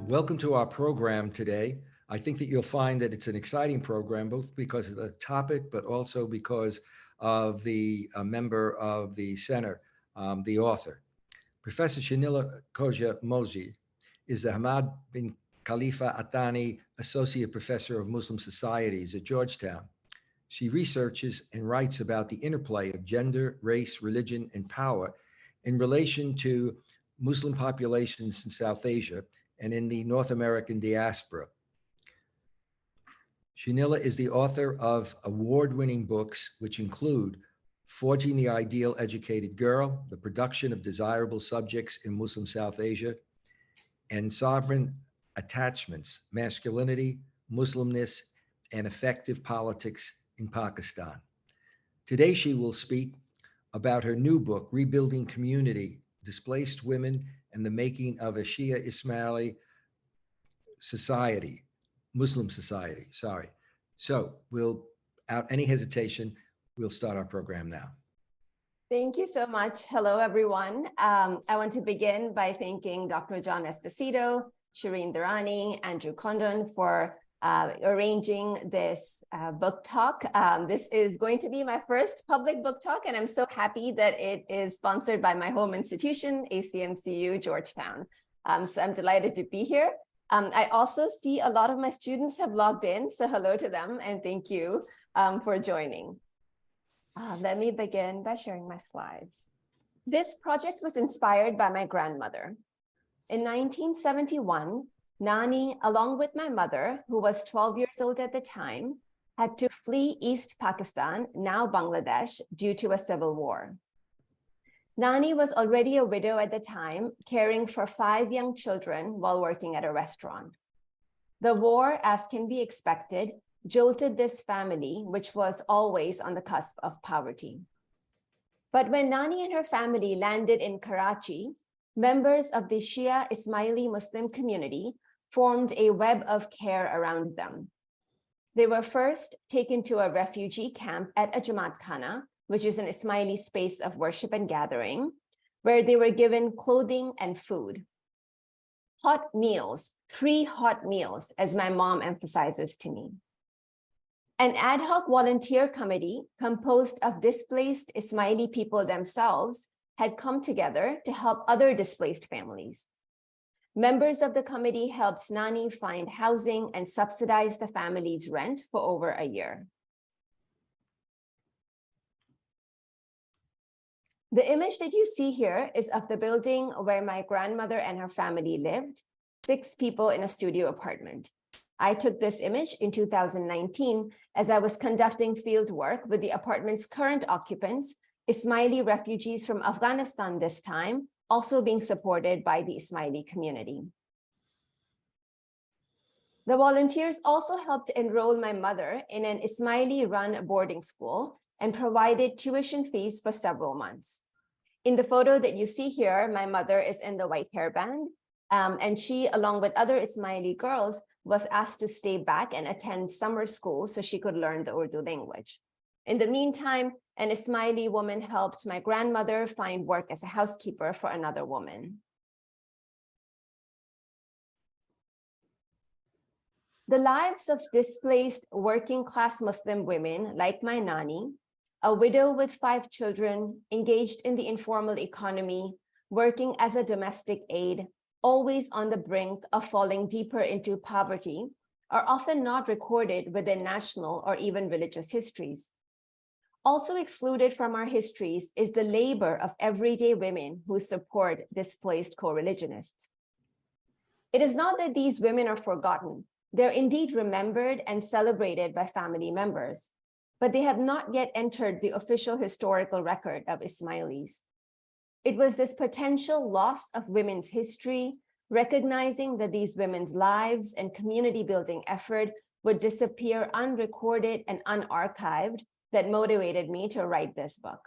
Welcome to our program today. I think that you'll find that it's an exciting program, both because of the topic, but also because of the member of the center, the author. Professor Shanila Khoja-Moolji is the Hamad bin Khalifa Athani Associate Professor of Muslim Societies at Georgetown. She researches and writes about the interplay of gender, race, religion, and power in relation to Muslim populations in South Asia and in the North American diaspora. Shanila is the author of award-winning books, which include Forging the Ideal Educated Girl, The Production of Desirable Subjects in Muslim South Asia, and Sovereign Attachments, Masculinity, Muslimness, and Effective Politics in Pakistan. Today, she will speak about her new book, Rebuilding Community, Displaced Women and the Making of a Shia Ismaili Society, Muslim Society, sorry. So without any hesitation, we'll start our program now. Thank you so much. Hello, everyone. I want to begin by thanking Dr. John Esposito, Shireen Durrani, Andrew Condon for arranging this book talk. This is going to be my first public book talk, and I'm so happy that it is sponsored by my home institution, ACMCU Georgetown. So I'm delighted to be here. I also see a lot of my students have logged in, so hello to them, and thank you for joining. Let me begin by sharing my slides. This project was inspired by my grandmother. In 1971, Nani, along with my mother, who was 12 years old at the time, had to flee East Pakistan, now Bangladesh, due to a civil war. Nani was already a widow at the time, caring for 5 young children while working at a restaurant. The war, as can be expected, jolted this family, which was always on the cusp of poverty. But when Nani and her family landed in Karachi, members of the Shia Ismaili Muslim community formed a web of care around them. They were first taken to a refugee camp at a Jamaat Khana, which is an Ismaili space of worship and gathering, where they were given clothing and food. Hot meals, 3 hot meals, as my mom emphasizes to me. An ad hoc volunteer committee composed of displaced Ismaili people themselves had come together to help other displaced families. Members of the committee helped Nani find housing and subsidized the family's rent for over a year. The image that you see here is of the building where my grandmother and her family lived, 6 people in a studio apartment. I took this image in 2019 as I was conducting field work with the apartment's current occupants, Ismaili refugees from Afghanistan this time, also being supported by the Ismaili community. The volunteers also helped enroll my mother in an Ismaili-run boarding school and provided tuition fees for several months. In the photo that you see here, my mother is in the white hairband, and she, along with other Ismaili girls, was asked to stay back and attend summer school so she could learn the Urdu language. In the meantime, an Ismaili woman helped my grandmother find work as a housekeeper for another woman. The lives of displaced working-class Muslim women like my Nani, a widow with 5 children, engaged in the informal economy, working as a domestic aide, always on the brink of falling deeper into poverty, are often not recorded within national or even religious histories. Also excluded from our histories is the labor of everyday women who support displaced coreligionists. It is not that these women are forgotten. They're indeed remembered and celebrated by family members, but they have not yet entered the official historical record of Ismailis. It was this potential loss of women's history, recognizing that these women's lives and community building effort would disappear unrecorded and unarchived, that motivated me to write this book.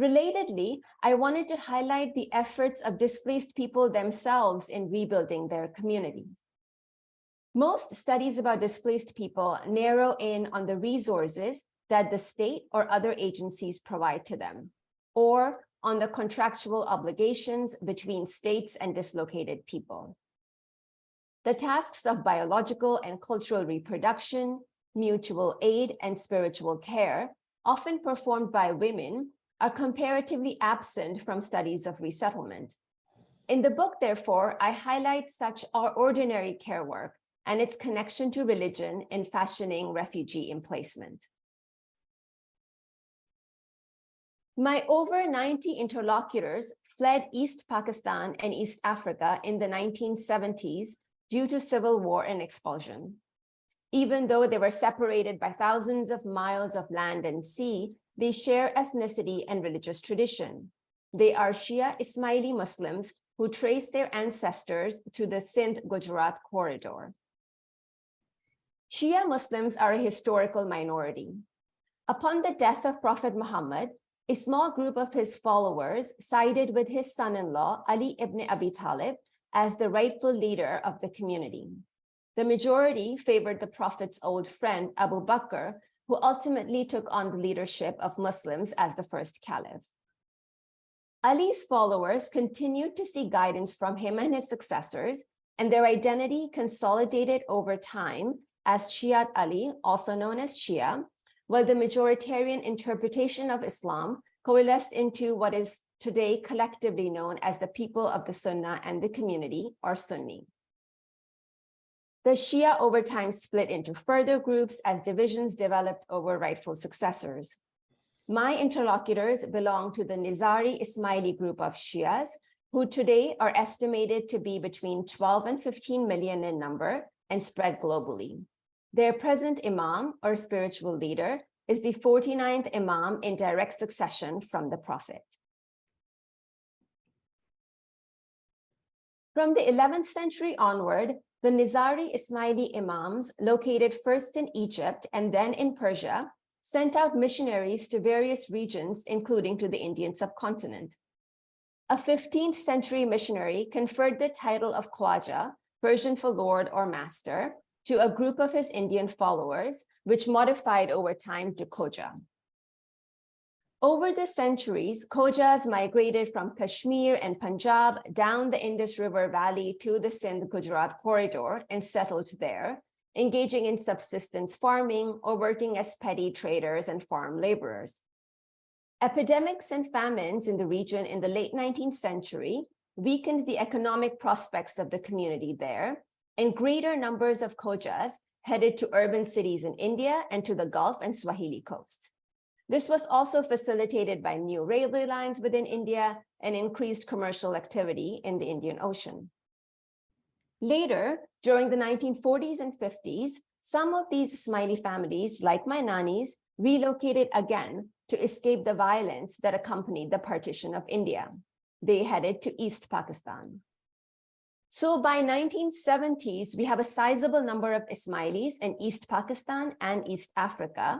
Relatedly, I wanted to highlight the efforts of displaced people themselves in rebuilding their communities. Most studies about displaced people narrow in on the resources that the state or other agencies provide to them, or on the contractual obligations between states and dislocated people. The tasks of biological and cultural reproduction, mutual aid, and spiritual care, often performed by women, are comparatively absent from studies of resettlement. In the book, therefore, I highlight such ordinary care work and its connection to religion in fashioning refugee emplacement. My over 90 interlocutors fled East Pakistan and East Africa in the 1970s due to civil war and expulsion. Even though they were separated by thousands of miles of land and sea, they share ethnicity and religious tradition. They are Shia Ismaili Muslims who trace their ancestors to the Sindh-Gujarat corridor. Shia Muslims are a historical minority. Upon the death of Prophet Muhammad, a small group of his followers sided with his son-in-law, Ali ibn Abi Talib, as the rightful leader of the community. The majority favored the Prophet's old friend, Abu Bakr, who ultimately took on the leadership of Muslims as the first caliph. Ali's followers continued to seek guidance from him and his successors, and their identity consolidated over time as Shiat Ali, also known as Shia, while the majoritarian interpretation of Islam coalesced into what is today collectively known as the people of the Sunnah and the community, or Sunni. The Shia over time split into further groups as divisions developed over rightful successors. My interlocutors belong to the Nizari Ismaili group of Shias, who today are estimated to be between 12 and 15 million in number and spread globally. Their present imam, or spiritual leader, is the 49th imam in direct succession from the Prophet. From the 11th century onward, the Nizari Ismaili imams, located first in Egypt and then in Persia, sent out missionaries to various regions, including to the Indian subcontinent. A 15th century missionary conferred the title of Khwaja, Persian for Lord or Master, to a group of his Indian followers, which modified over time to Khoja. Over the centuries, Khojas migrated from Kashmir and Punjab down the Indus River Valley to the Sindh-Gujarat corridor and settled there, engaging in subsistence farming or working as petty traders and farm laborers. Epidemics and famines in the region in the late 19th century weakened the economic prospects of the community there, and greater numbers of Khojas headed to urban cities in India and to the Gulf and Swahili coast. This was also facilitated by new railway lines within India and increased commercial activity in the Indian Ocean. Later, during the 1940s and 50s, some of these Ismaili families, like my nannies, relocated again to escape the violence that accompanied the partition of India. They headed to East Pakistan. So by 1970s, we have a sizable number of Ismailis in East Pakistan and East Africa,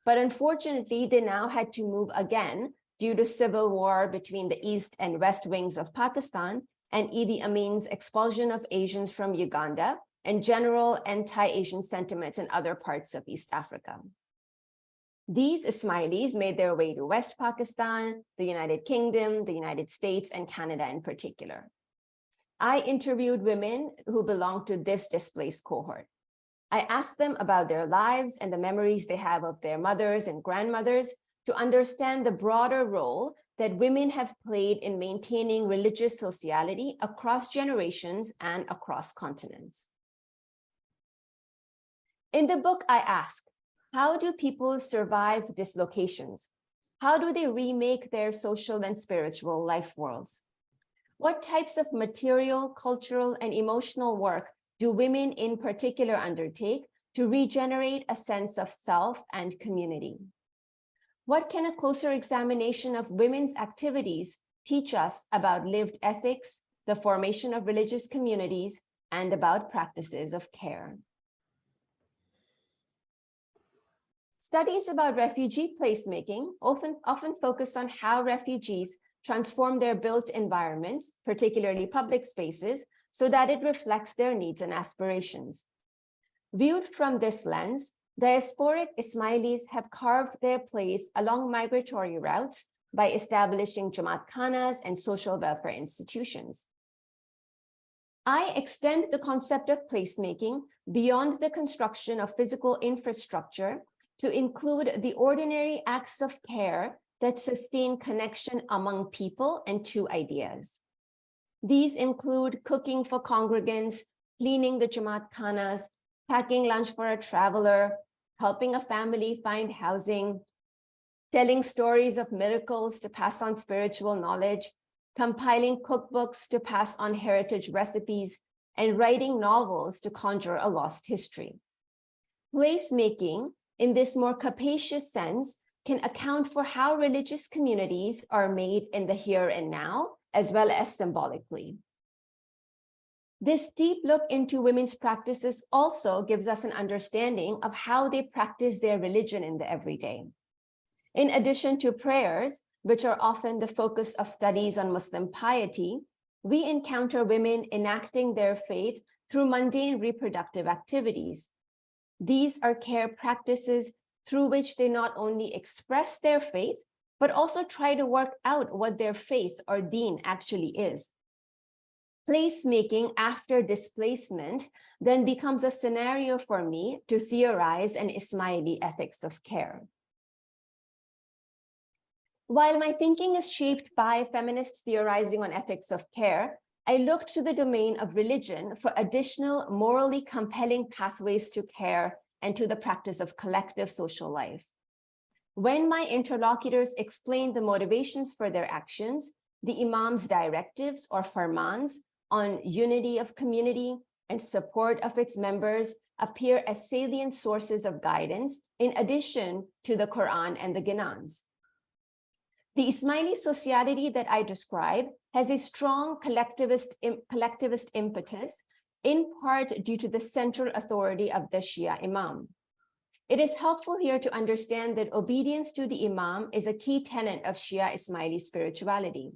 but unfortunately, they now had to move again due to civil war between the East and West wings of Pakistan and Idi Amin's expulsion of Asians from Uganda and general anti-Asian sentiments in other parts of East Africa. These Ismailis made their way to West Pakistan, the United Kingdom, the United States, and Canada in particular. I interviewed women who belonged to this displaced cohort. I asked them about their lives and the memories they have of their mothers and grandmothers to understand the broader role that women have played in maintaining religious sociality across generations and across continents. In the book, I ask, how do people survive dislocations? How do they remake their social and spiritual life worlds? What types of material, cultural, and emotional work do women in particular undertake to regenerate a sense of self and community? What can a closer examination of women's activities teach us about lived ethics, the formation of religious communities, and about practices of care? Studies about refugee placemaking often focus on how refugees transform their built environments, particularly public spaces, so that it reflects their needs and aspirations. Viewed from this lens, diasporic Ismailis have carved their place along migratory routes by establishing Jamaat Khanas and social welfare institutions. I extend the concept of placemaking beyond the construction of physical infrastructure to include the ordinary acts of care that sustain connection among people and to ideas. These include cooking for congregants, cleaning the Jamaat khanas, packing lunch for a traveler, helping a family find housing, telling stories of miracles to pass on spiritual knowledge, compiling cookbooks to pass on heritage recipes, and writing novels to conjure a lost history. Placemaking, in this more capacious sense, can account for how religious communities are made in the here and now, as well as symbolically. This deep look into women's practices also gives us an understanding of how they practice their religion in the everyday. In addition to prayers, which are often the focus of studies on Muslim piety, we encounter women enacting their faith through mundane reproductive activities. These are care practices through which they not only express their faith, but also try to work out what their faith or deen actually is. Placemaking after displacement then becomes a scenario for me to theorize an Ismaili ethics of care. While my thinking is shaped by feminist theorizing on ethics of care, I looked to the domain of religion for additional morally compelling pathways to care and to the practice of collective social life. When my interlocutors explained the motivations for their actions, the Imam's directives or farmans on unity of community and support of its members appear as salient sources of guidance in addition to the Quran and the Ginans. The Ismaili sociality that I describe has a strong collectivist impetus, in part due to the central authority of the Shia Imam. It is helpful here to understand that obedience to the Imam is a key tenet of Shia Ismaili spirituality.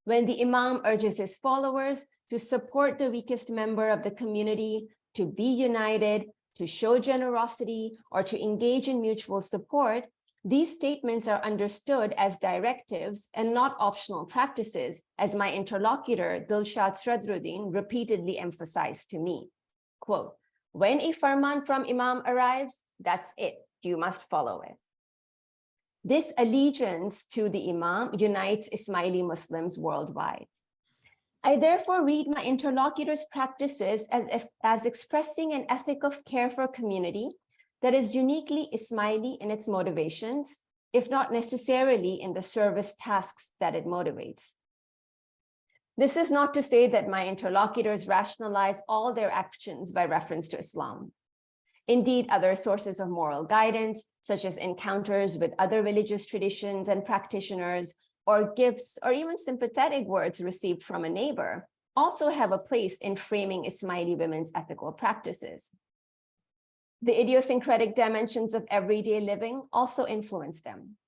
When the Imam urges his followers to support the weakest member of the community, to be united, to show generosity, or to engage in mutual support, these statements are understood as directives and not optional practices, as my interlocutor, Dilshad Sradruddin, repeatedly emphasized to me. Quote, when a farman from Imam arrives, that's it, you must follow it. This allegiance to the Imam unites Ismaili Muslims worldwide. I therefore read my interlocutor's practices as expressing an ethic of care for community that is uniquely Ismaili in its motivations, if not necessarily in the service tasks that it motivates. This is not to say that my interlocutors rationalize all their actions by reference to Islam. Indeed, other sources of moral guidance, such as encounters with other religious traditions and practitioners, or gifts, or even sympathetic words received from a neighbor, also have a place in framing Ismaili women's ethical practices. The idiosyncratic dimensions of everyday living also influence them.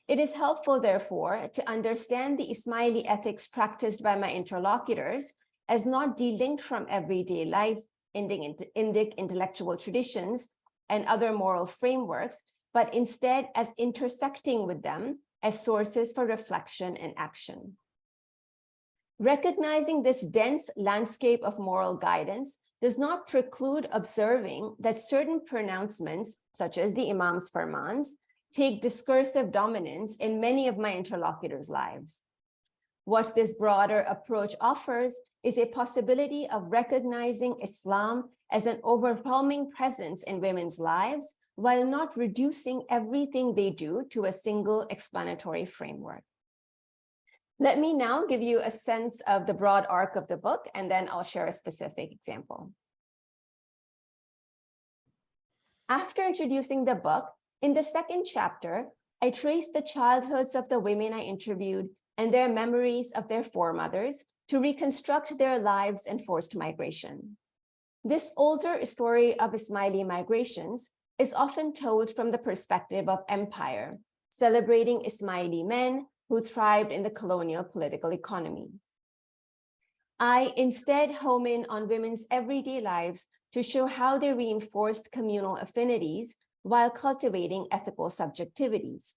It is helpful, therefore, to understand the Ismaili ethics practiced by my interlocutors as not delinked from everyday life, Indic intellectual traditions, and other moral frameworks, but instead as intersecting with them as sources for reflection and action. Recognizing this dense landscape of moral guidance does not preclude observing that certain pronouncements, such as the Imam's farmans, take discursive dominance in many of my interlocutors' lives. What this broader approach offers is a possibility of recognizing Islam as an overwhelming presence in women's lives, while not reducing everything they do to a single explanatory framework. Let me now give you a sense of the broad arc of the book, and then I'll share a specific example. After introducing the book, in the second chapter, I traced the childhoods of the women I interviewed and their memories of their foremothers to reconstruct their lives and forced migration. This older story of Ismaili migrations is often told from the perspective of empire, celebrating Ismaili men who thrived in the colonial political economy. I instead home in on women's everyday lives to show how they reinforced communal affinities while cultivating ethical subjectivities.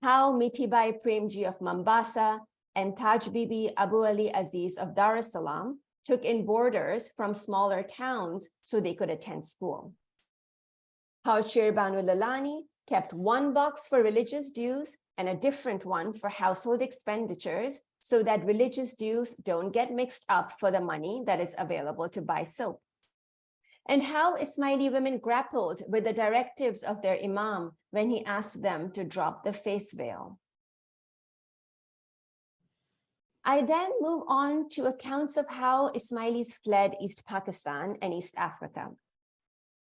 How Mitibai Premji of Mombasa and Taj Bibi Abu Ali Aziz of Dar es Salaam took in boarders from smaller towns so they could attend school. How Shir Banu Lalani kept one box for religious dues and a different one for household expenditures so that religious dues don't get mixed up for the money that is available to buy soap. And how Ismaili women grappled with the directives of their imam when he asked them to drop the face veil. I then move on to accounts of how Ismailis fled East Pakistan and East Africa.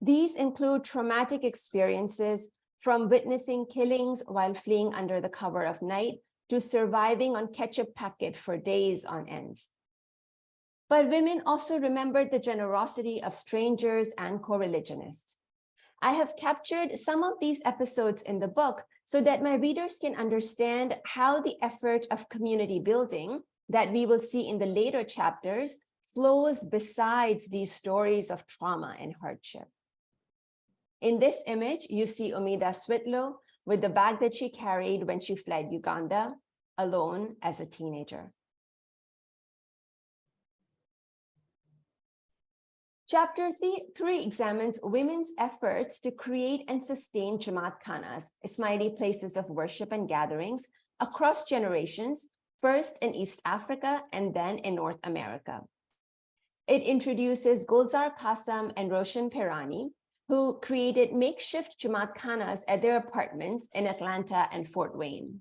These include traumatic experiences from witnessing killings while fleeing under the cover of night to surviving on ketchup packet for days on ends. But women also remembered the generosity of strangers and coreligionists. I have captured some of these episodes in the book so that my readers can understand how the effort of community building that we will see in the later chapters flows besides these stories of trauma and hardship. In this image, you see Umida Switlo with the bag that she carried when she fled Uganda, alone as a teenager. Chapter 3 examines women's efforts to create and sustain Jamaat Khanas, Ismaili places of worship and gatherings, across generations, first in East Africa and then in North America. It introduces Gulzar Qasam and Roshan Pirani, who created makeshift Jamaat Khanas at their apartments in Atlanta and Fort Wayne.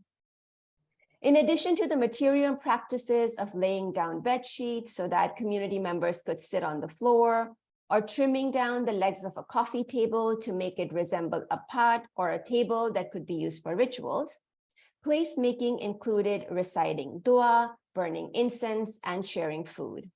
In addition to the material practices of laying down bed sheets so that community members could sit on the floor, or trimming down the legs of a coffee table to make it resemble a pot or a table that could be used for rituals, placemaking included reciting dua, burning incense, and sharing food.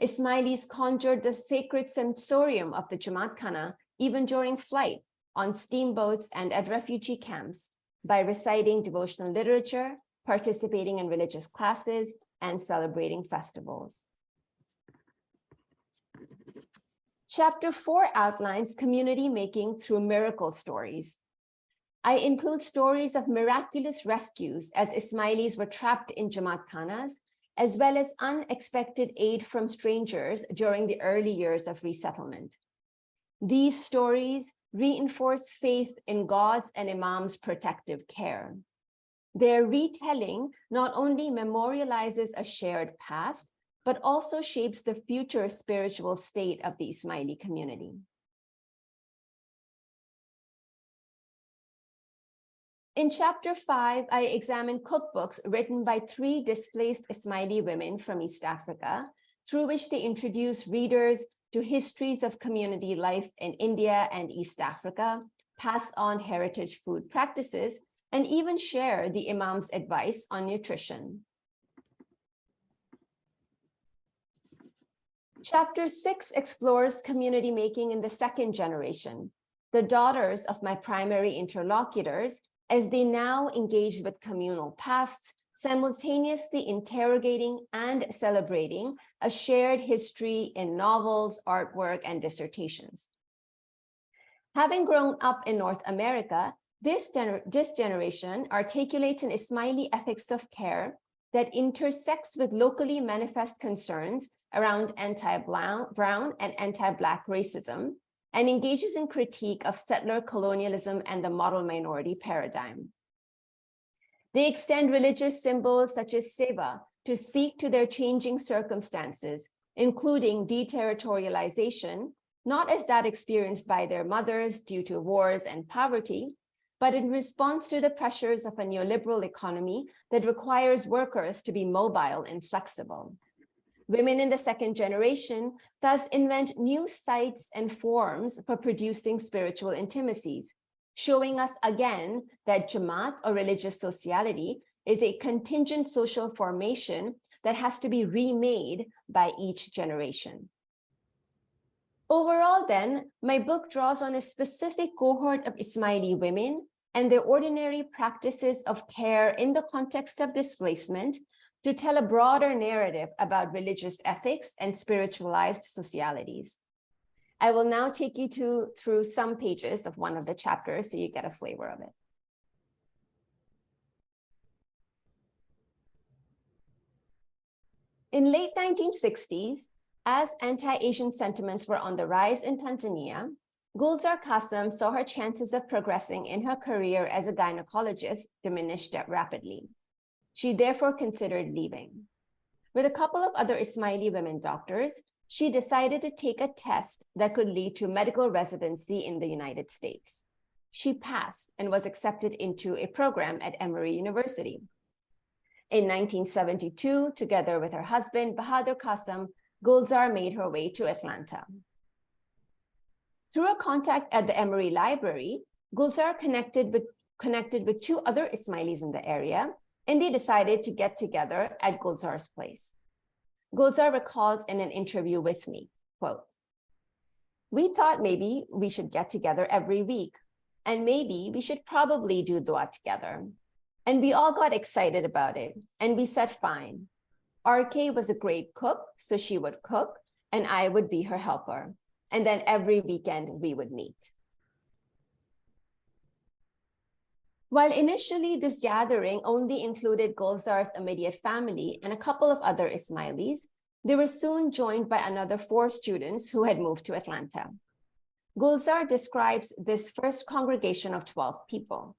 Ismailis conjured the sacred sensorium of the Jamaat Khana even during flight, on steamboats, and at refugee camps by reciting devotional literature, participating in religious classes, and celebrating festivals. Chapter 4 outlines community making through miracle stories. I include stories of miraculous rescues as Ismailis were trapped in Jamaat Khanas, as well as unexpected aid from strangers during the early years of resettlement. These stories reinforce faith in God's and Imam's protective care. Their retelling not only memorializes a shared past, but also shapes the future spiritual state of the Ismaili community. In chapter 5, I examine cookbooks written by 3 displaced Ismaili women from East Africa, through which they introduce readers to histories of community life in India and East Africa, pass on heritage food practices, and even share the Imam's advice on nutrition. Chapter 6 explores community making in the second generation, the daughters of my primary interlocutors, as they now engage with communal pasts, simultaneously interrogating and celebrating a shared history in novels, artwork, and dissertations. Having grown up in North America, this generation articulates an Ismaili ethics of care that intersects with locally manifest concerns around anti-brown and anti-Black racism, and engages in critique of settler colonialism and the model minority paradigm. They extend religious symbols such as Seva to speak to their changing circumstances, including deterritorialization, not as that experienced by their mothers due to wars and poverty, but in response to the pressures of a neoliberal economy that requires workers to be mobile and flexible. Women in the second generation thus invent new sites and forms for producing spiritual intimacies, showing us again that Jamaat, or religious sociality, is a contingent social formation that has to be remade by each generation. Overall, then, my book draws on a specific cohort of Ismaili women and their ordinary practices of care in the context of displacement to tell a broader narrative about religious ethics and spiritualized socialities. I will now take you through some pages of one of the chapters so you get a flavor of it. In late 1960s, as anti-Asian sentiments were on the rise in Tanzania, Gulzar Qasem saw her chances of progressing in her career as a gynecologist diminished rapidly. She therefore considered leaving. With a couple of other Ismaili women doctors, she decided to take a test that could lead to medical residency in the United States. She passed and was accepted into a program at Emory University. In 1972, together with her husband, Bahadur Qasem, Gulzar made her way to Atlanta. Through a contact at the Emory Library, Gulzar connected with two other Ismailis in the area, and they decided to get together at Gulzar's place. Gulzar recalls in an interview with me, quote, "We thought maybe we should get together every week, and maybe we should probably do dua together. And we all got excited about it, and we said fine. RK was a great cook, so she would cook, and I would be her helper. And then every weekend we would meet." While initially this gathering only included Gulzar's immediate family and a couple of other Ismailis, they were soon joined by another 4 students who had moved to Atlanta. Gulzar describes this first congregation of 12 people.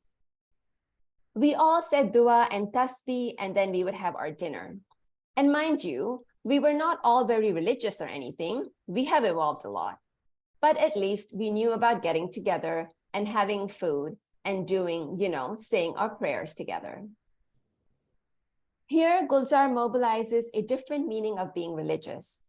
"We all said dua and tasbih, and then we would have our dinner. And mind you, we were not all very religious or anything. We have evolved a lot. But at least we knew about getting together and having food and doing, saying our prayers together." Here, Gulzar mobilizes a different meaning of being religious,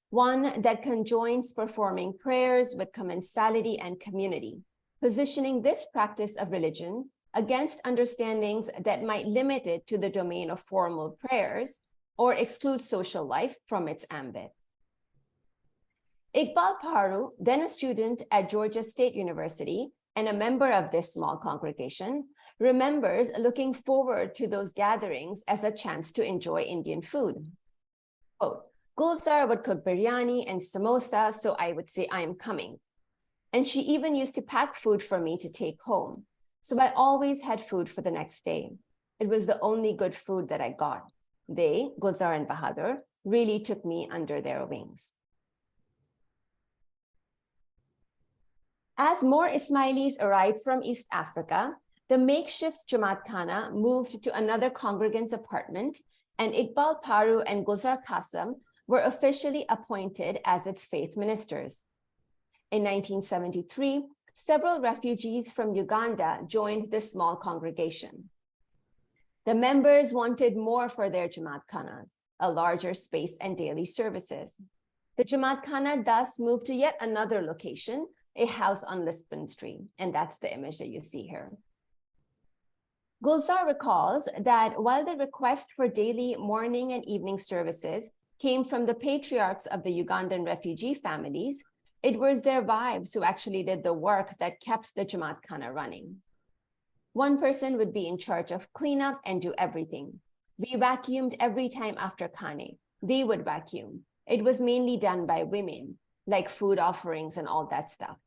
one that conjoins performing prayers with commensality and community, positioning this practice of religion against understandings that might limit it to the domain of formal prayers or exclude social life from its ambit. Iqbal Paru, then a student at Georgia State University and a member of this small congregation, remembers looking forward to those gatherings as a chance to enjoy Indian food. Quote, "Gulzar would cook biryani and samosa, so I would say, I am coming. And she even used to pack food for me to take home. So I always had food for the next day. It was the only good food that I got. They, Gulzar and Bahadur, really took me under their wings." As more Ismailis arrived from East Africa, the makeshift Jamaat Khana moved to another congregant's apartment, and Iqbal Paru and Gulzar Qasem were officially appointed as its faith ministers. In 1973, several refugees from Uganda joined the small congregation. The members wanted more for their Jamaat Khanas, a larger space and daily services. The Jamaat Khana thus moved to yet another location, a house on Lisbon Street, and that's the image that you see here. Gulzar recalls that while the request for daily morning and evening services came from the patriarchs of the Ugandan refugee families, it was their wives who actually did the work that kept the Jamaat Khana running. One person would be in charge of cleanup and do everything. We vacuumed every time after Khane. They would vacuum. It was mainly done by women, like food offerings and all that stuff.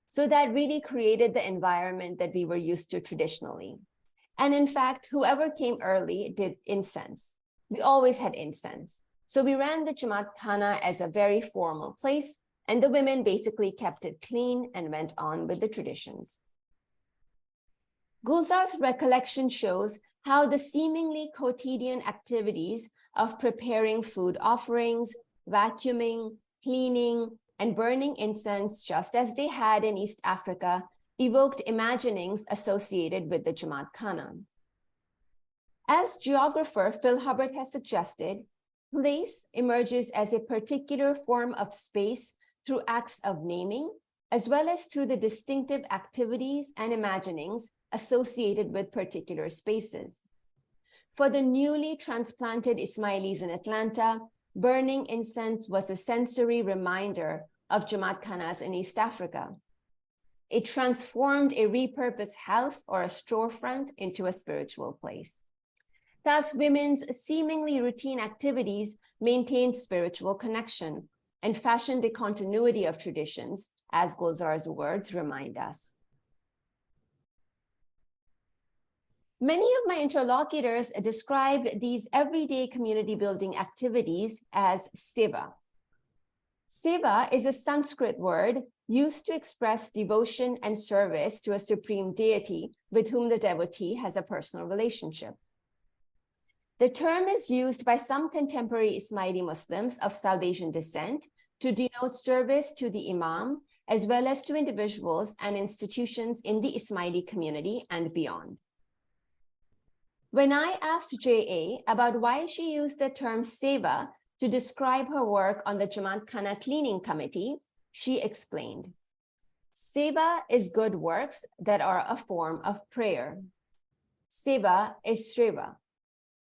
So that really created the environment that we were used to traditionally. And in fact, whoever came early did incense. We always had incense. So we ran the Jamaat Khana as a very formal place, and the women basically kept it clean and went on with the traditions. Gulzar's recollection shows how the seemingly quotidian activities of preparing food offerings, vacuuming, cleaning, and burning incense, just as they had in East Africa, evoked imaginings associated with the Jamaat Khana. As geographer Phil Hubbard has suggested, place emerges as a particular form of space through acts of naming, as well as through the distinctive activities and imaginings associated with particular spaces. For the newly transplanted Ismailis in Atlanta, burning incense was a sensory reminder of Jamaat Khanas in East Africa. It transformed a repurposed house or a storefront into a spiritual place. Thus, women's seemingly routine activities maintained spiritual connection and fashioned a continuity of traditions, as Gulzar's words remind us. Many of my interlocutors described these everyday community building activities as seva. Seva is a Sanskrit word used to express devotion and service to a supreme deity with whom the devotee has a personal relationship. The term is used by some contemporary Ismaili Muslims of South Asian descent to denote service to the Imam, as well as to individuals and institutions in the Ismaili community and beyond. When I asked J.A. about why she used the term Seva to describe her work on the Jamaat Khana cleaning committee, she explained, Seva is good works that are a form of prayer. Seva is Shreva.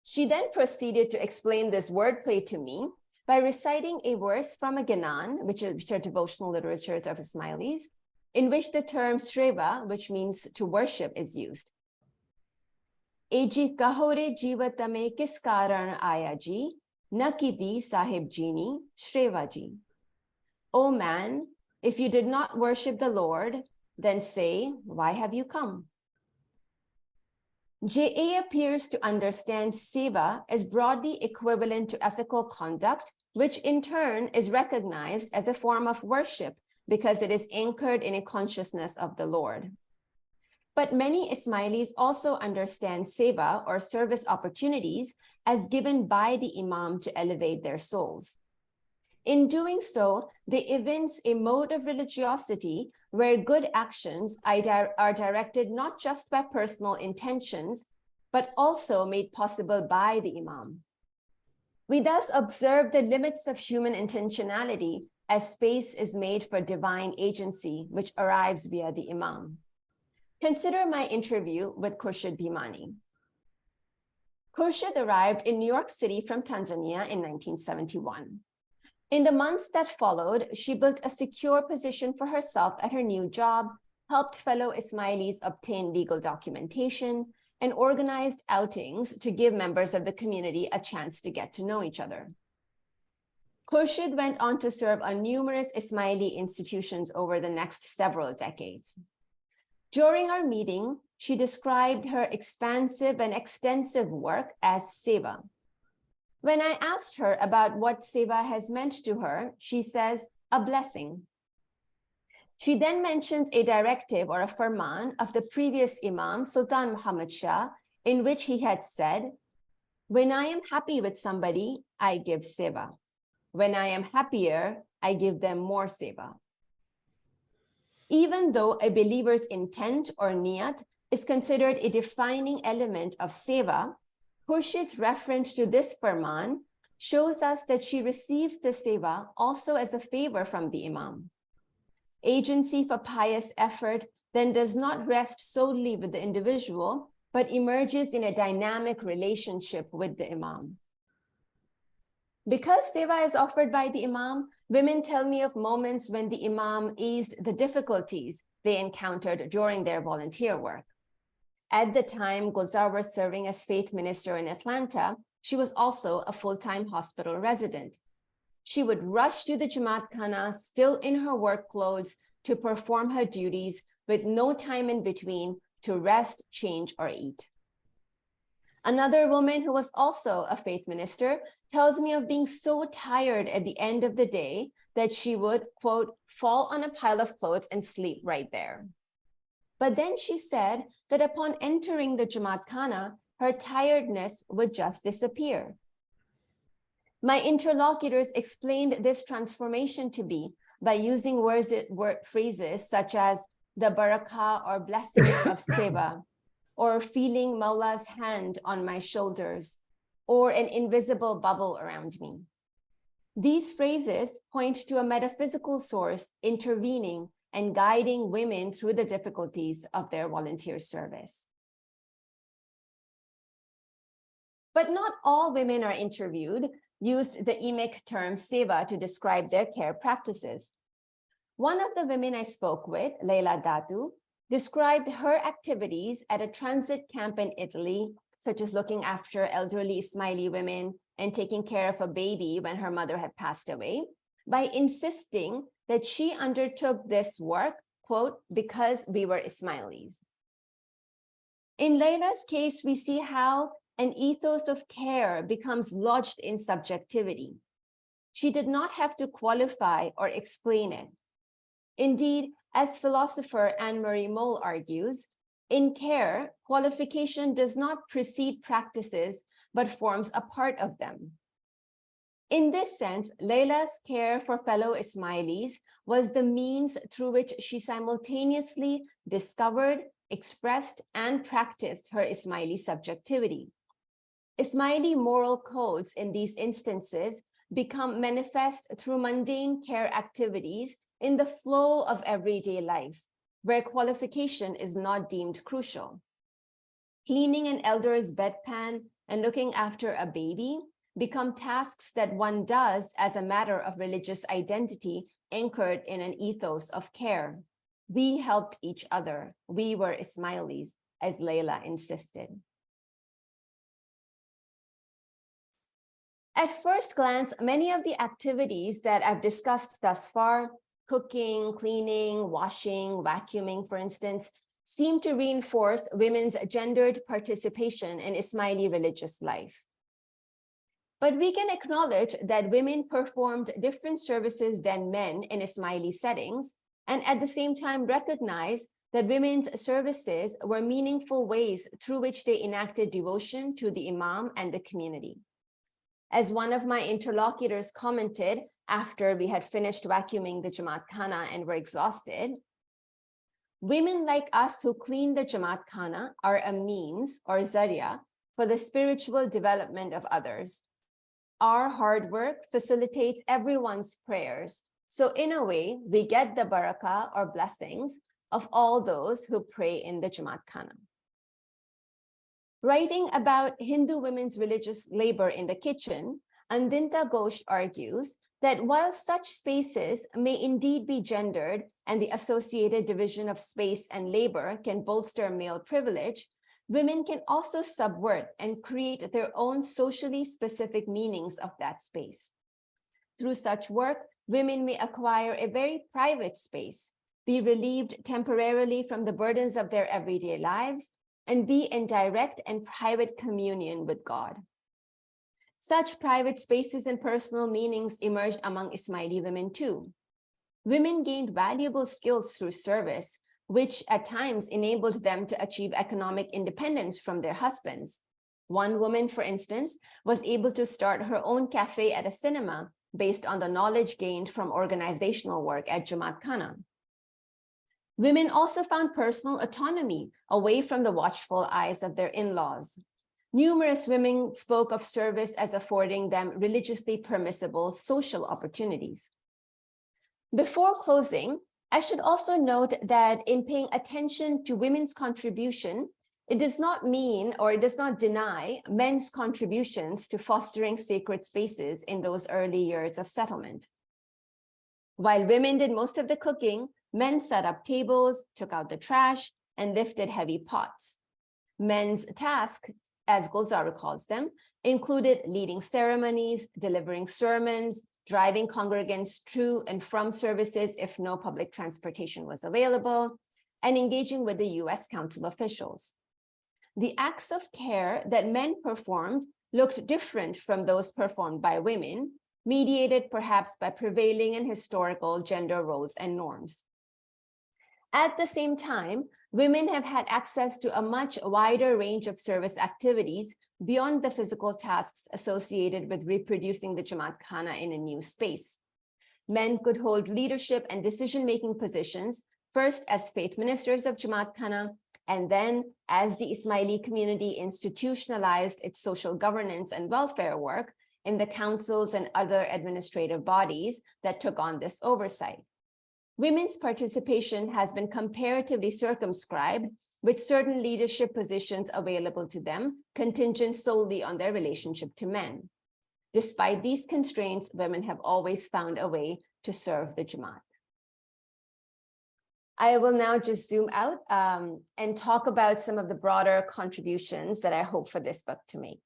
She then proceeded to explain this wordplay to me by reciting a verse from a Ganan, which are devotional literatures of Ismailis, in which the term Shreva, which means to worship, is used. Eji kahore jivatame kis karan aya ji, nakidi sahib jini Shreva ji. O man, if you did not worship the Lord, then say, why have you come? J.A. appears to understand Seva as broadly equivalent to ethical conduct, which in turn is recognized as a form of worship because it is anchored in a consciousness of the Lord. But many Ismailis also understand Seva or service opportunities as given by the Imam to elevate their souls. In doing so, they evince a mode of religiosity where good actions are directed not just by personal intentions, but also made possible by the Imam. We thus observe the limits of human intentionality as space is made for divine agency, which arrives via the Imam. Consider my interview with Khurshid Bhimani. Khurshid arrived in New York City from Tanzania in 1971. In the months that followed, she built a secure position for herself at her new job, helped fellow Ismailis obtain legal documentation, and organized outings to give members of the community a chance to get to know each other. Khurshid went on to serve on numerous Ismaili institutions over the next several decades. During our meeting, she described her expansive and extensive work as Seva. When I asked her about what Seva has meant to her, she says, a blessing. She then mentions a directive or a farman of the previous Imam, Sultan Muhammad Shah, in which he had said, when I am happy with somebody, I give Seva. When I am happier, I give them more Seva. Even though a believer's intent or niyat is considered a defining element of Seva, Khurshid's reference to this farman shows us that she received the Seva also as a favor from the Imam. Agency for pious effort then does not rest solely with the individual, but emerges in a dynamic relationship with the Imam. Because Seva is offered by the Imam, women tell me of moments when the Imam eased the difficulties they encountered during their volunteer work. At the time Gulzar was serving as faith minister in Atlanta, she was also a full-time hospital resident. She would rush to the Jamaat Khana still in her work clothes to perform her duties with no time in between to rest, change, or eat. Another woman who was also a faith minister tells me of being so tired at the end of the day that she would, quote, fall on a pile of clothes and sleep right there. But then she said that upon entering the Jamaat Khana, her tiredness would just disappear. My interlocutors explained this transformation to me by using phrases such as the barakah or blessings of Seva, or feeling Maula's hand on my shoulders, or an invisible bubble around me. These phrases point to a metaphysical source intervening and guiding women through the difficulties of their volunteer service. But not all women are interviewed used the emic term Seva to describe their care practices. One of the women I spoke with, Leila Datu, described her activities at a transit camp in Italy, such as looking after elderly Ismaili women and taking care of a baby when her mother had passed away, by insisting that she undertook this work, quote, because we were Ismailis. In Layla's case, we see how an ethos of care becomes lodged in subjectivity. She did not have to qualify or explain it. Indeed, as philosopher Anne-Marie Moll argues, in care, qualification does not precede practices, but forms a part of them. In this sense, Layla's care for fellow Ismailis was the means through which she simultaneously discovered, expressed, and practiced her Ismaili subjectivity. Ismaili moral codes in these instances become manifest through mundane care activities in the flow of everyday life, where qualification is not deemed crucial. Cleaning an elder's bedpan and looking after a baby become tasks that one does as a matter of religious identity anchored in an ethos of care. We helped each other. We were Ismailis, as Layla insisted. At first glance, many of the activities that I've discussed thus far, cooking, cleaning, washing, vacuuming, for instance, seem to reinforce women's gendered participation in Ismaili religious life. But we can acknowledge that women performed different services than men in Ismaili settings, and at the same time recognize that women's services were meaningful ways through which they enacted devotion to the Imam and the community. As one of my interlocutors commented after we had finished vacuuming the Jamaat Khana and were exhausted, women like us who clean the Jamaat Khana are a means or zarya for the spiritual development of others. Our hard work facilitates everyone's prayers. So in a way, we get the barakah or blessings of all those who pray in the Jamaat Khana. Writing about Hindu women's religious labor in the kitchen, Andinta Ghosh argues that while such spaces may indeed be gendered and the associated division of space and labor can bolster male privilege, women can also subvert and create their own socially specific meanings of that space. Through such work, women may acquire a very private space, be relieved temporarily from the burdens of their everyday lives, and be in direct and private communion with God. Such private spaces and personal meanings emerged among Ismaili women too. Women gained valuable skills through service, which at times enabled them to achieve economic independence from their husbands. One woman, for instance, was able to start her own cafe at a cinema based on the knowledge gained from organizational work at Jamaat Khana. Women also found personal autonomy away from the watchful eyes of their in-laws. Numerous women spoke of service as affording them religiously permissible social opportunities. Before closing, I should also note that in paying attention to women's contribution, it does not mean or it does not deny men's contributions to fostering sacred spaces in those early years of settlement. While women did most of the cooking, men set up tables, took out the trash, and lifted heavy pots. Men's tasks, as Gulzar calls them, included leading ceremonies, delivering sermons, driving congregants to and from services if no public transportation was available, and engaging with the U.S. Council officials. The acts of care that men performed looked different from those performed by women, mediated perhaps by prevailing and historical gender roles and norms. At the same time, women have had access to a much wider range of service activities beyond the physical tasks associated with reproducing the Jamaat Khana in a new space. Men could hold leadership and decision-making positions, first as faith ministers of Jamaat Khana, and then as the Ismaili community institutionalized its social governance and welfare work in the councils and other administrative bodies that took on this oversight. Women's participation has been comparatively circumscribed, with certain leadership positions available to them, contingent solely on their relationship to men. Despite these constraints, women have always found a way to serve the Jamaat. I will now just zoom out and talk about some of the broader contributions that I hope for this book to make.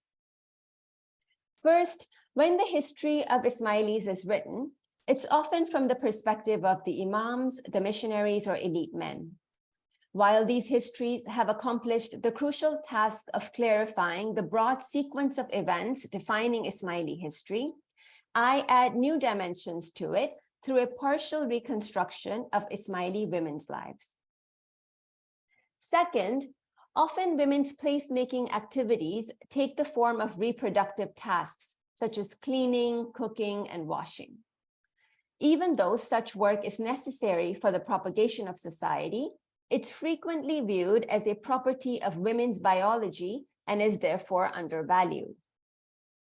First, when the history of Ismailis is written, it's often from the perspective of the imams, the missionaries, or elite men. While these histories have accomplished the crucial task of clarifying the broad sequence of events defining Ismaili history, I add new dimensions to it through a partial reconstruction of Ismaili women's lives. Second, often women's placemaking activities take the form of reproductive tasks, such as cleaning, cooking, and washing. Even though such work is necessary for the propagation of society, it's frequently viewed as a property of women's biology and is therefore undervalued.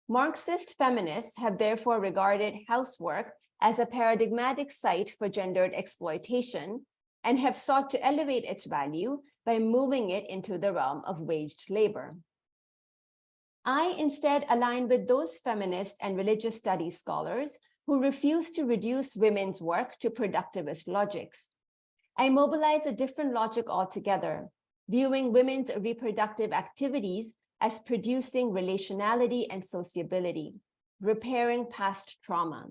Marxist feminists have therefore regarded housework as a paradigmatic site for gendered exploitation and have sought to elevate its value by moving it into the realm of waged labor. I instead align with those feminist and religious studies scholars who refuse to reduce women's work to productivist logics. I mobilize a different logic altogether, viewing women's reproductive activities as producing relationality and sociability, repairing past trauma,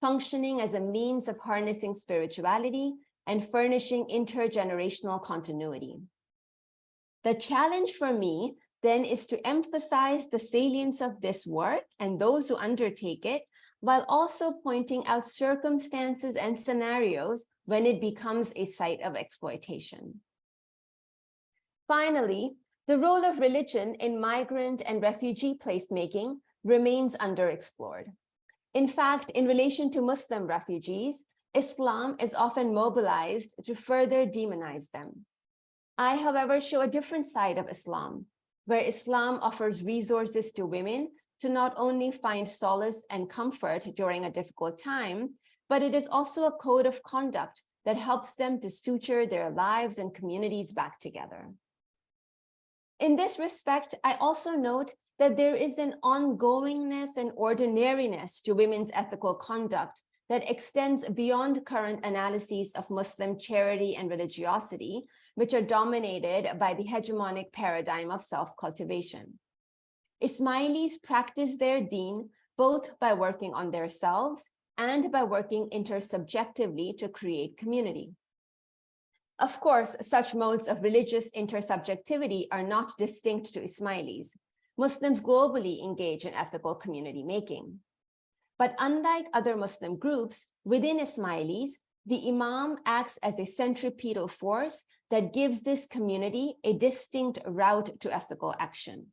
functioning as a means of harnessing spirituality and furnishing intergenerational continuity. The challenge for me then is to emphasize the salience of this work and those who undertake it, while also pointing out circumstances and scenarios when it becomes a site of exploitation. Finally, the role of religion in migrant and refugee placemaking remains underexplored. In fact, in relation to Muslim refugees, Islam is often mobilized to further demonize them. I, however, show a different side of Islam, where Islam offers resources to women to not only find solace and comfort during a difficult time, but it is also a code of conduct that helps them to suture their lives and communities back together. In this respect, I also note that there is an ongoingness and ordinariness to women's ethical conduct that extends beyond current analyses of Muslim charity and religiosity, which are dominated by the hegemonic paradigm of self-cultivation. Ismailis practice their deen both by working on themselves and by working intersubjectively to create community. Of course, such modes of religious intersubjectivity are not distinct to Ismailis. Muslims globally engage in ethical community making. But unlike other Muslim groups, within Ismailis, the Imam acts as a centripetal force that gives this community a distinct route to ethical action.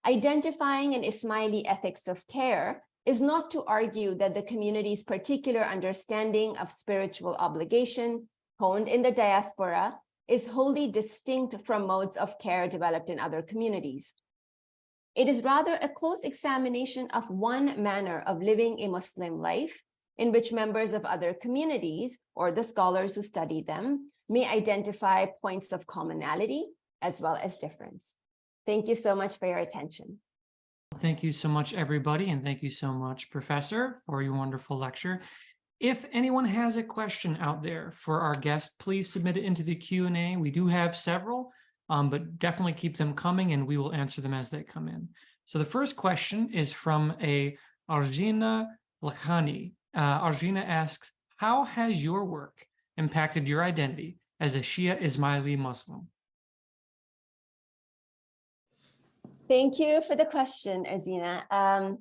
Identifying an Ismaili ethics of care is not to argue that the community's particular understanding of spiritual obligation, honed in the diaspora, is wholly distinct from modes of care developed in other communities. It is rather a close examination of one manner of living a Muslim life in which members of other communities, or the scholars who study them, may identify points of commonality as well as difference. Thank you so much for your attention. Thank you so much, everybody, and thank you so much, Professor, for your wonderful lecture. If anyone has a question out there for our guest, please submit it into the Q&A. We do have several, but definitely keep them coming, and we will answer them as they come in. So the first question is from a Arjina Lakhani. Arjina asks, how has your work impacted your identity as a Shia Ismaili Muslim? Thank you for the question, Arzina.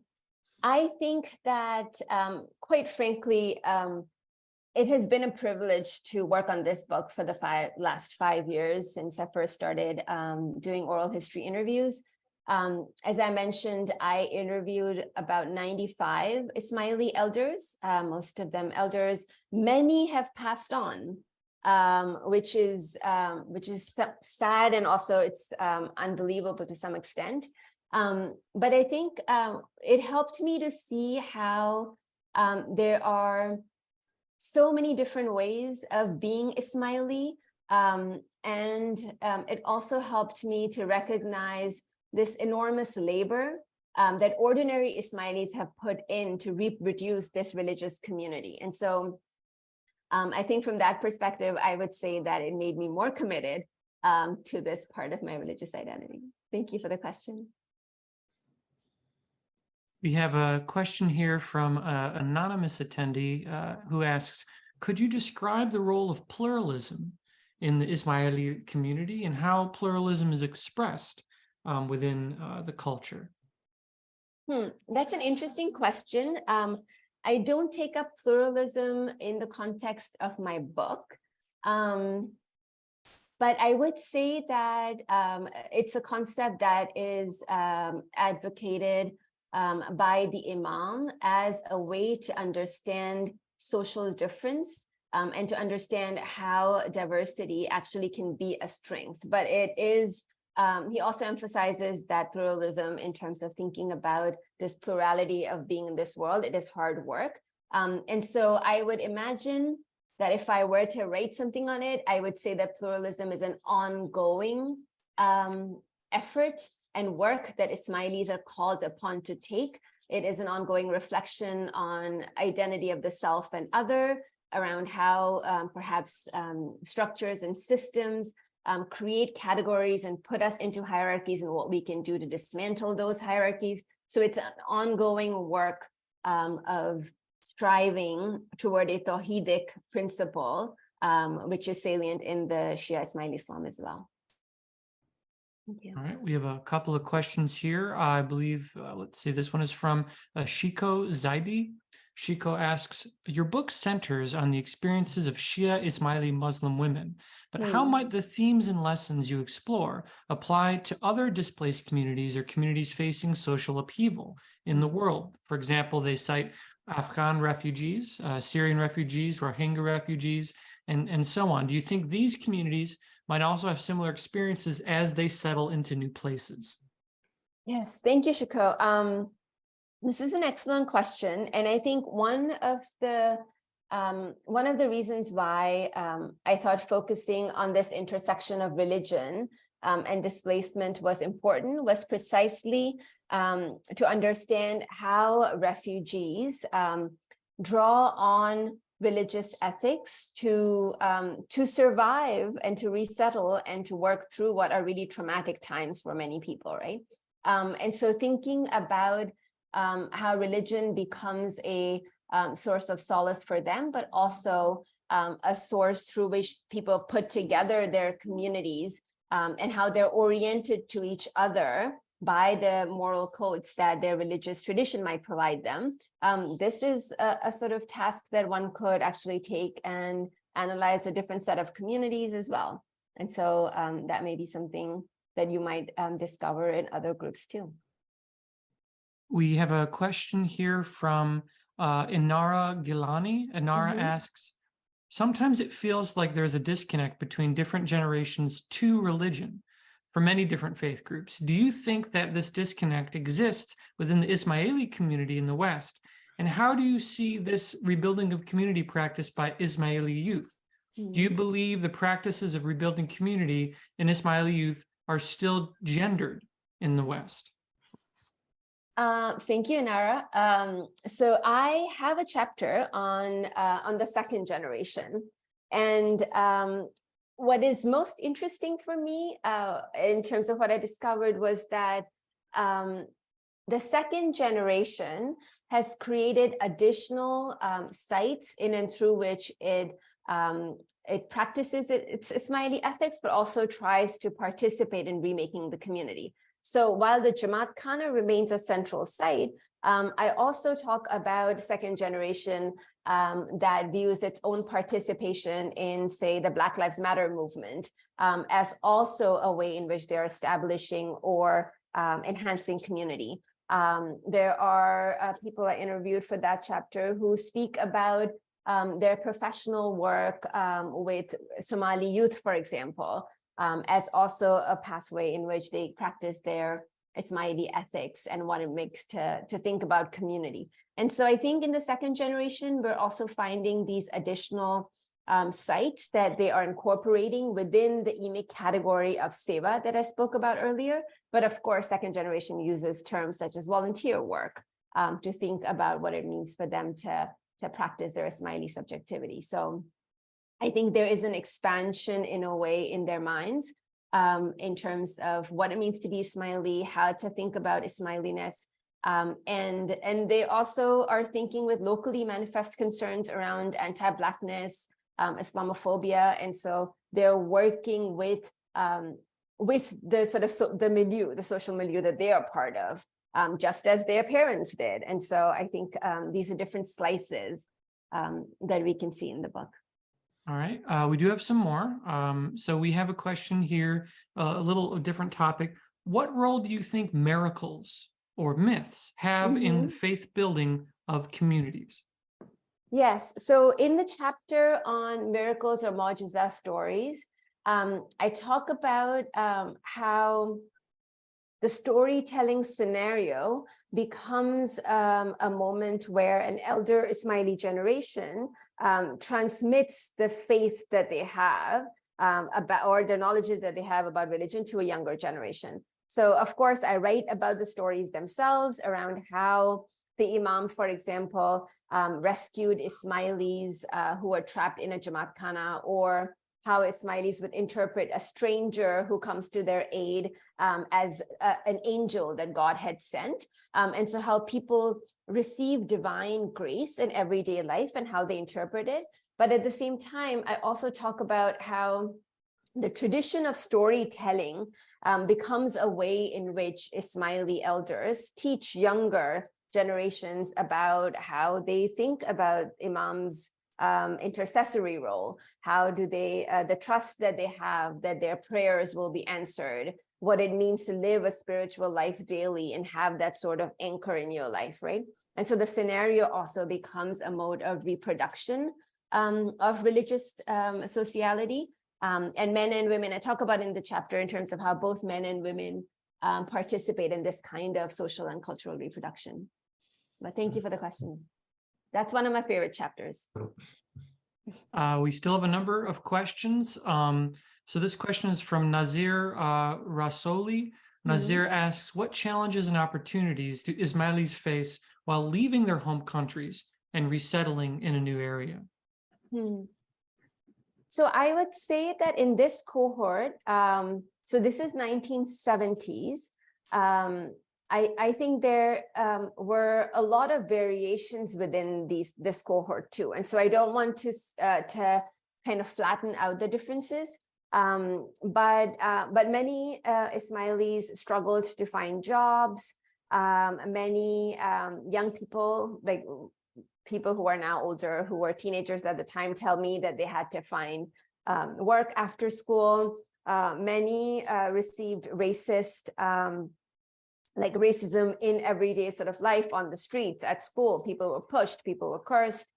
I think that, quite frankly, it has been a privilege to work on this book for the last 5 years since I first started doing oral history interviews. As I mentioned, I interviewed about 95 Ismaili elders, most of them elders. Many have passed on, which is sad, and also it's unbelievable to some extent. But I think it helped me to see how there are so many different ways of being Ismaili, and it also helped me to recognize this enormous labor that ordinary Ismailis have put in to reproduce this religious community. And so I think from that perspective, I would say that it made me more committed to this part of my religious identity. Thank you for the question. We have a question here from an anonymous attendee who asks, could you describe the role of pluralism in the Ismaili community and how pluralism is expressed within the culture? That's an interesting question. I don't take up pluralism in the context of my book, but I would say that it's a concept that is advocated by the Imam as a way to understand social difference and to understand how diversity actually can be a strength. But it is, he also emphasizes that pluralism in terms of thinking about this plurality of being in this world, it is hard work. And so I would imagine that if I were to write something on it, I would say that pluralism is an ongoing effort and work that Ismailis are called upon to take. It is an ongoing reflection on identity of the self and other, around how perhaps structures and systems create categories and put us into hierarchies and what we can do to dismantle those hierarchies. So it's an ongoing work of striving toward a Tawhidic principle, which is salient in the Shia Ismaili Islam as well. Thank you. All right, we have a couple of questions here. I believe, let's see, this one is from Shiko Zaidi. Shiko asks, your book centers on the experiences of Shia Ismaili Muslim women, but how might the themes and lessons you explore apply to other displaced communities or communities facing social upheaval in the world? For example, they cite Afghan refugees, Syrian refugees, Rohingya refugees, and so on. Do you think these communities might also have similar experiences as they settle into new places? Yes, thank you, Shiko. This is an excellent question, and I think one of the reasons why I thought focusing on this intersection of religion and displacement was important was precisely to understand how refugees draw on religious ethics to survive and to resettle and to work through what are really traumatic times for many people, right? And so thinking about how religion becomes a source of solace for them, but also a source through which people put together their communities and how they're oriented to each other by the moral codes that their religious tradition might provide them. This is a sort of task that one could actually take and analyze a different set of communities as well. And so that may be something that you might discover in other groups too. We have a question here from Inara Gilani. Inara asks, sometimes it feels like there's a disconnect between different generations to religion for many different faith groups. Do you think that this disconnect exists within the Ismaili community in the West? And how do you see this rebuilding of community practice by Ismaili youth? Do you believe the practices of rebuilding community in Ismaili youth are still gendered in the West? Thank you, Inara. So I have a chapter on the second generation, and what is most interesting for me in terms of what I discovered was that the second generation has created additional sites in and through which it practices its Ismaili ethics, but also tries to participate in remaking the community. So while the Jamaat Khana remains a central site, I also talk about second generation that views its own participation in, say, the Black Lives Matter movement as also a way in which they're establishing or enhancing community. There are people I interviewed for that chapter who speak about their professional work with Somali youth, for example, as also a pathway in which they practice their Ismaili ethics and what it makes to think about community. And so I think in the second generation, we're also finding these additional sites that they are incorporating within the IMIC category of Seva that I spoke about earlier. But of course, second generation uses terms such as volunteer work to think about what it means for them to practice their Ismaili subjectivity. So I think there is an expansion in a way in their minds in terms of what it means to be Ismaili, how to think about Ismailiness. And they also are thinking with locally manifest concerns around anti-Blackness, Islamophobia. And so they're working with the sort of the milieu, the social milieu that they are part of, just as their parents did. And so I think these are different slices that we can see in the book. All right, we do have some more. So we have a question here, a little different topic. What role do you think miracles or myths have in the faith building of communities? Yes, so in the chapter on miracles or Mu'jiza stories, I talk about how the storytelling scenario becomes a moment where an elder Ismaili generation transmits the faith that they have about, or the knowledges that they have about religion to a younger generation. So of course, I write about the stories themselves around how the Imam, for example, rescued Ismailis who were trapped in a Jamaat Khana, or how Ismailis would interpret a stranger who comes to their aid as an angel that God had sent. And so how people receive divine grace in everyday life and how they interpret it. But at the same time, I also talk about how the tradition of storytelling becomes a way in which Ismaili elders teach younger generations about how they think about Imam's intercessory role. How do they, the trust that they have that their prayers will be answered, what it means to live a spiritual life daily and have that sort of anchor in your life, right? And so the scenario also becomes a mode of reproduction of religious sociality. And men and women, I talk about in the chapter in terms of how both men and women participate in this kind of social and cultural reproduction. But thank you for the question. That's one of my favorite chapters. We still have a number of questions. So this question is from Nazir Rasoli. Nazir asks, what challenges and opportunities do Ismailis face while leaving their home countries and resettling in a new area? So I would say that in this cohort, so this is 1970s, I think there were a lot of variations within this cohort too. And so I don't want to kind of flatten out the differences, but many Ismailis struggled to find jobs. Many young people, like people who are now older, who were teenagers at the time, tell me that they had to find work after school. Many received racist like racism in everyday sort of life on the streets, at school. People were pushed, people were cursed.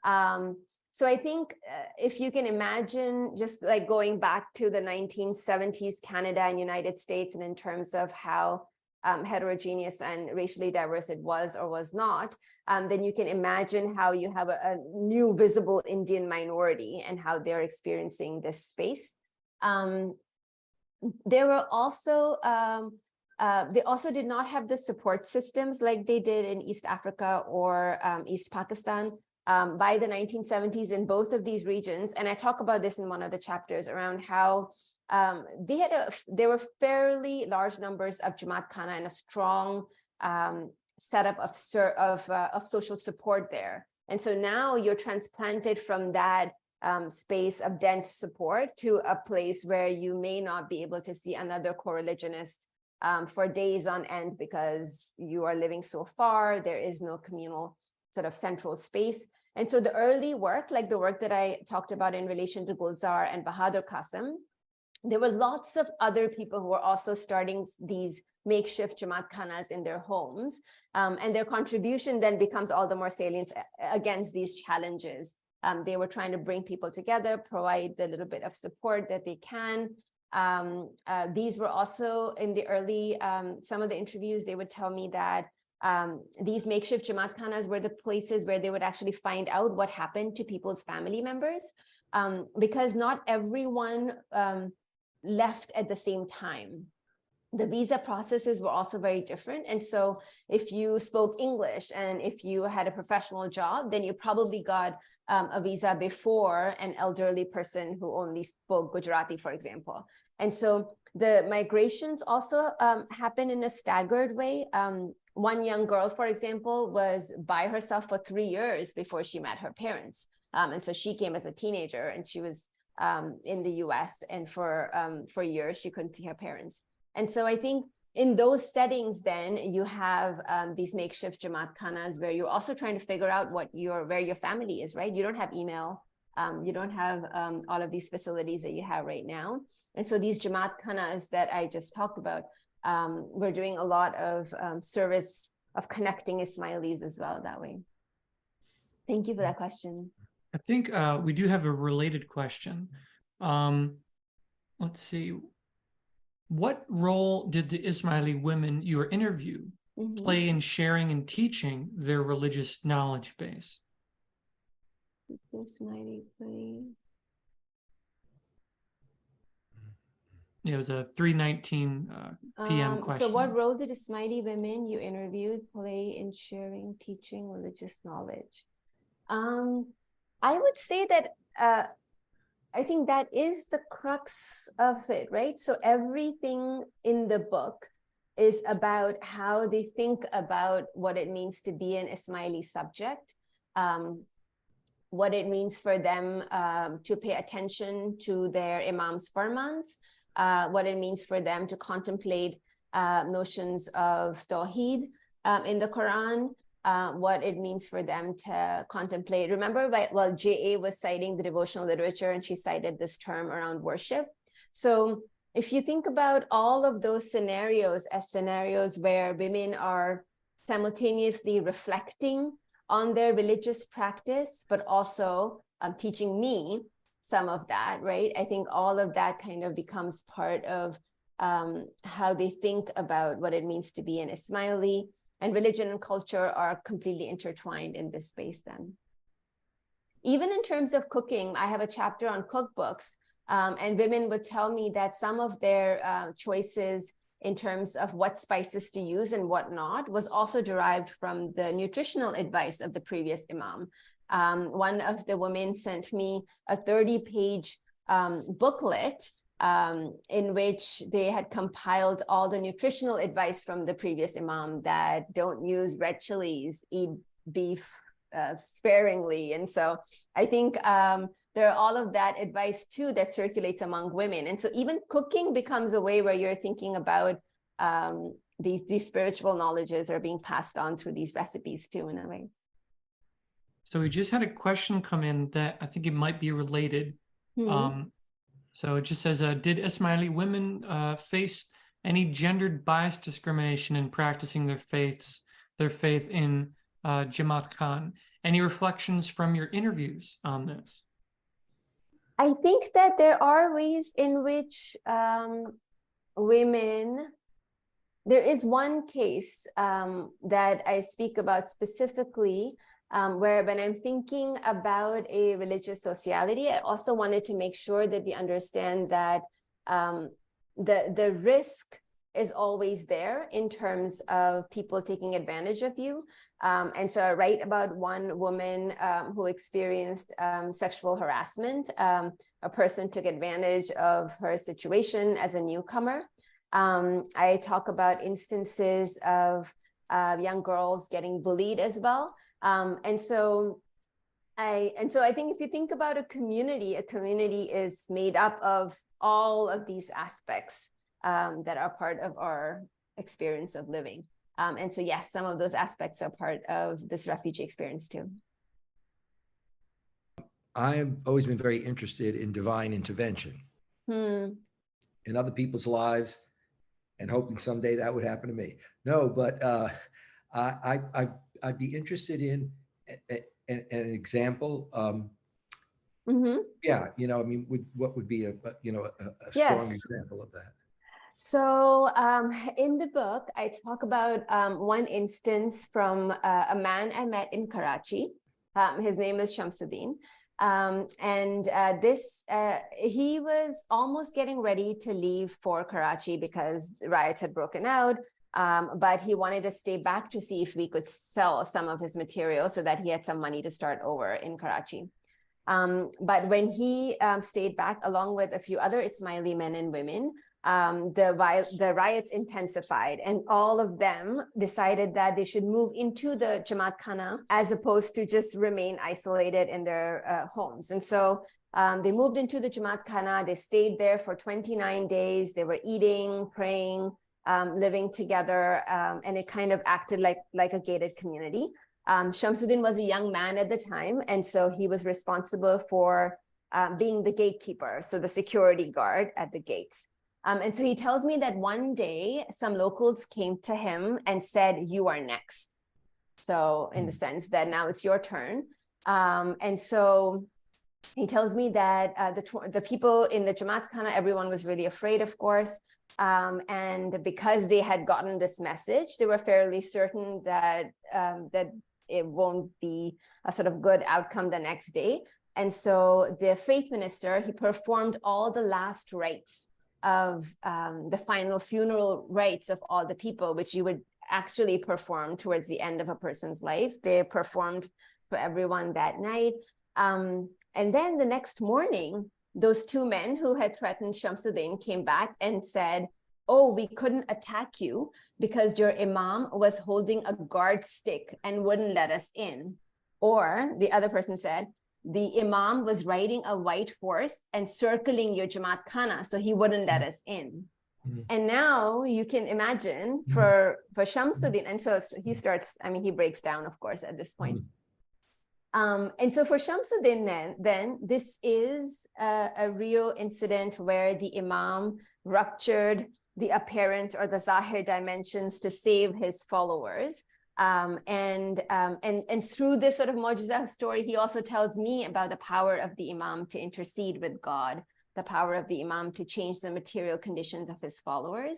So I think if you can imagine just like going back to the 1970s Canada and United States, and in terms of how heterogeneous and racially diverse it was or was not, then you can imagine how you have a new visible Indian minority and how they're experiencing this space. There were also they also did not have the support systems like they did in East Africa or East Pakistan by the 1970s in both of these regions. And I talk about this in one of the chapters around how there were fairly large numbers of Jamaat Khana and a strong setup of social support there. And so now you're transplanted from that space of dense support to a place where you may not be able to see another correligionist for days on end because you are living so far. There is no communal sort of central space. And so the early work, like the work that I talked about in relation to Gulzar and Bahadur Qasim, there were lots of other people who were also starting these makeshift Jamaat Khanas in their homes. And their contribution then becomes all the more salient against these challenges. They were trying to bring people together, provide the little bit of support that they can. These were also in the early, some of the interviews, they would tell me that these makeshift Jamaat Khanas were the places where they would actually find out what happened to people's family members, because not everyone left at the same time. The visa processes were also very different. And so if you spoke English and if you had a professional job, then you probably got a visa before an elderly person who only spoke Gujarati, for example. And so the migrations also happen in a staggered way. One young girl, for example, was by herself for 3 years before she met her parents. And so she came as a teenager and she was in the US, and for years she couldn't see her parents. And so I think in those settings, then you have these makeshift Jamaat khanas where you're also trying to figure out where your family is, right? You don't have email, you don't have all of these facilities that you have right now. And so these Jamaat khanas that I just talked about, we're doing a lot of service of connecting Ismailis as well that way. Thank you for that question. I think we do have a related question. Let's see. What role did the Ismaili women you interviewed play in sharing and teaching their religious knowledge base? Ismaili play. It was a 3:19 p.m. question. So what role did Ismaili women you interviewed play in sharing, teaching religious knowledge? I would say that I think that is the crux of it, right? So everything in the book is about how they think about what it means to be an Ismaili subject, what it means for them to pay attention to their imam's farmans, what it means for them to contemplate notions of Tawheed in the Quran, what it means for them to contemplate. Remember, well, J.A. was citing the devotional literature, and she cited this term around worship. So if you think about all of those scenarios as scenarios where women are simultaneously reflecting on their religious practice, but also teaching me some of that, right? I think all of that kind of becomes part of how they think about what it means to be an Ismaili. And religion and culture are completely intertwined in this space then. Even in terms of cooking, I have a chapter on cookbooks, and women would tell me that some of their choices in terms of what spices to use and what not was also derived from the nutritional advice of the previous imam. One of the women sent me a 30-page booklet in which they had compiled all the nutritional advice from the previous imam, that don't use red chilies, eat beef sparingly. And so I think there are all of that advice too that circulates among women. And so even cooking becomes a way where you're thinking about these spiritual knowledges are being passed on through these recipes too, in a way. So we just had a question come in that I think it might be related. So it just says, did Ismaili women face any gendered bias discrimination in practicing their faith in Jamaat Khan? Any reflections from your interviews on this? I think that there are ways in which women, there is one case that I speak about specifically, where when I'm thinking about a religious sociality, I also wanted to make sure that we understand that the risk is always there in terms of people taking advantage of you. And so I write about one woman who experienced sexual harassment. A person took advantage of her situation as a newcomer. I talk about instances of young girls getting bullied as well. And so I think if you think about a community is made up of all of these aspects that are part of our experience of living. And so, yes, some of those aspects are part of this refugee experience too. I've always been very interested in divine intervention in other people's lives, and hoping someday that would happen to me. No, but I'd be interested in an example. Yeah, you know, I mean, what would be a strong example of that? So in the book, I talk about one instance from a man I met in Karachi. His name is Shamsuddin. He was almost getting ready to leave for Karachi because riots had broken out. But he wanted to stay back to see if we could sell some of his material so that he had some money to start over in Karachi. But when he stayed back along with a few other Ismaili men and women, the riots intensified, and all of them decided that they should move into the Jamaat Khana as opposed to just remain isolated in their homes. And so they moved into the Jamaat Khana. They stayed there for 29 days. They were eating, praying, living together, and it kind of acted like a gated community. Shamsuddin was a young man at the time, and so he was responsible for being the gatekeeper, so the security guard at the gates. And so he tells me that one day some locals came to him and said, "You are next." So in the sense that now it's your turn. And so he tells me that the people in the Jamaat Khana, everyone was really afraid, of course. And because they had gotten this message, they were fairly certain that that it won't be a sort of good outcome the next day. And so the faith minister, he performed all the last rites of the final funeral rites of all the people, which you would actually perform towards the end of a person's life. They performed for everyone that night. And then the next morning, those two men who had threatened Shamsuddin came back and said, "Oh, we couldn't attack you because your imam was holding a guard stick and wouldn't let us in." Or the other person said, "The imam was riding a white horse and circling your Jamaat Khana, so he wouldn't let us in." And now you can imagine for Shamsuddin, and so he starts, I mean, he breaks down, of course, at this point. And so for Shamsuddin, then this is a real incident where the imam ruptured the apparent or the zahir dimensions to save his followers. And through this sort of mu'jiza story, he also tells me about the power of the imam to intercede with God, the power of the imam to change the material conditions of his followers.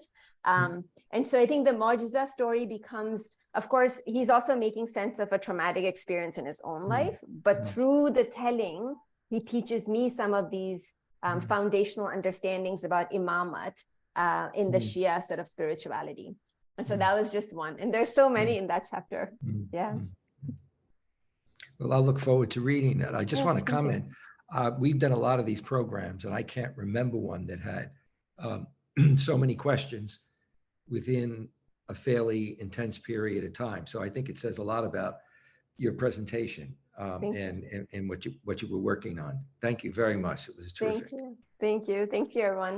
And so I think the mu'jiza story becomes, of course, he's also making sense of a traumatic experience in his own life, but through the telling, he teaches me some of these foundational understandings about imamat in the Shia sort of spirituality. And so that was just one. And there's so many in that chapter. Yeah. Well, I'll look forward to reading that. I just want to thank you. comment. We've done a lot of these programs, and I can't remember one that had so many questions within a fairly intense period of time. So I think it says a lot about your presentation and what you were working on. Thank you very much. It was terrific. Thank you. Thank you, everyone.